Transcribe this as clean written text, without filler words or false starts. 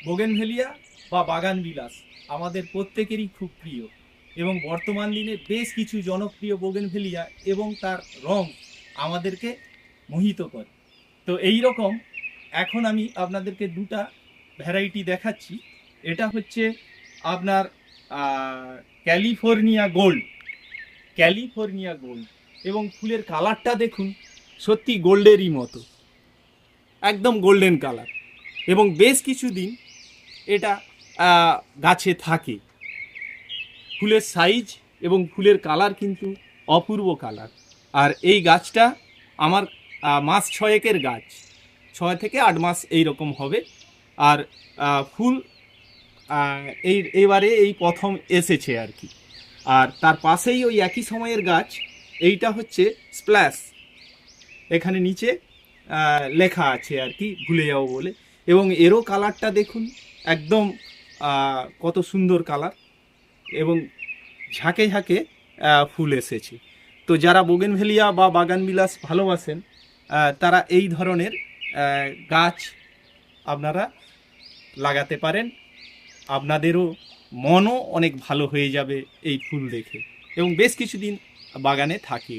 Bougainvillea বা বাগানবিলাস আমাদের প্রত্যেকেরই খুব প্রিয় এবং বর্তমান দিনে বেশ কিছু জনপ্রিয় বোগেনভেলিয়া এবং তার রং আমাদেরকে মোহিত করে। তো এই রকম এখন আমি আপনাদেরকে দুটা ভ্যারাইটি দেখাচ্ছি। এটা হচ্ছে আপনার ক্যালিফোর্নিয়া গোল্ড, ক্যালিফোর্নিয়া গোল্ড, এবং ফুলের কালারটা দেখুন, সত্যি গোল্ডেরই মতো, একদম গোল্ডেন কালার, এবং বেশ কিছুদিন এটা গাছে থাকে। ফুলের সাইজ এবং ফুলের কালার কিন্তু অপূর্ব কালার। আর এই গাছটা আমার মাস 6 গাছ, 6 থেকে 8 মাস এই রকম হবে। আর ফুল এবারে এই প্রথম এসেছে আর কি। আর তার পাশেই ওই একই সময়ের গাছ, এইটা হচ্ছে স্প্ল্যাশ, এখানে নিচে লেখা আছে আর কি, ভুলে যাবো বলে। এবং এরও কালারটা দেখুন, একদম কত সুন্দর কালার, এবং ঝাঁকে ঝাঁকে ফুল এসেছে। তো যারা বোগেনভেলিয়া বা বাগানবিলাস ভালোবাসেন, তারা এই ধরনের গাছ আপনারা লাগাতে পারেন। আপনাদেরও মনও অনেক ভালো হয়ে যাবে এই ফুল দেখে, এবং বেশ কিছুদিন বাগানে থাকে।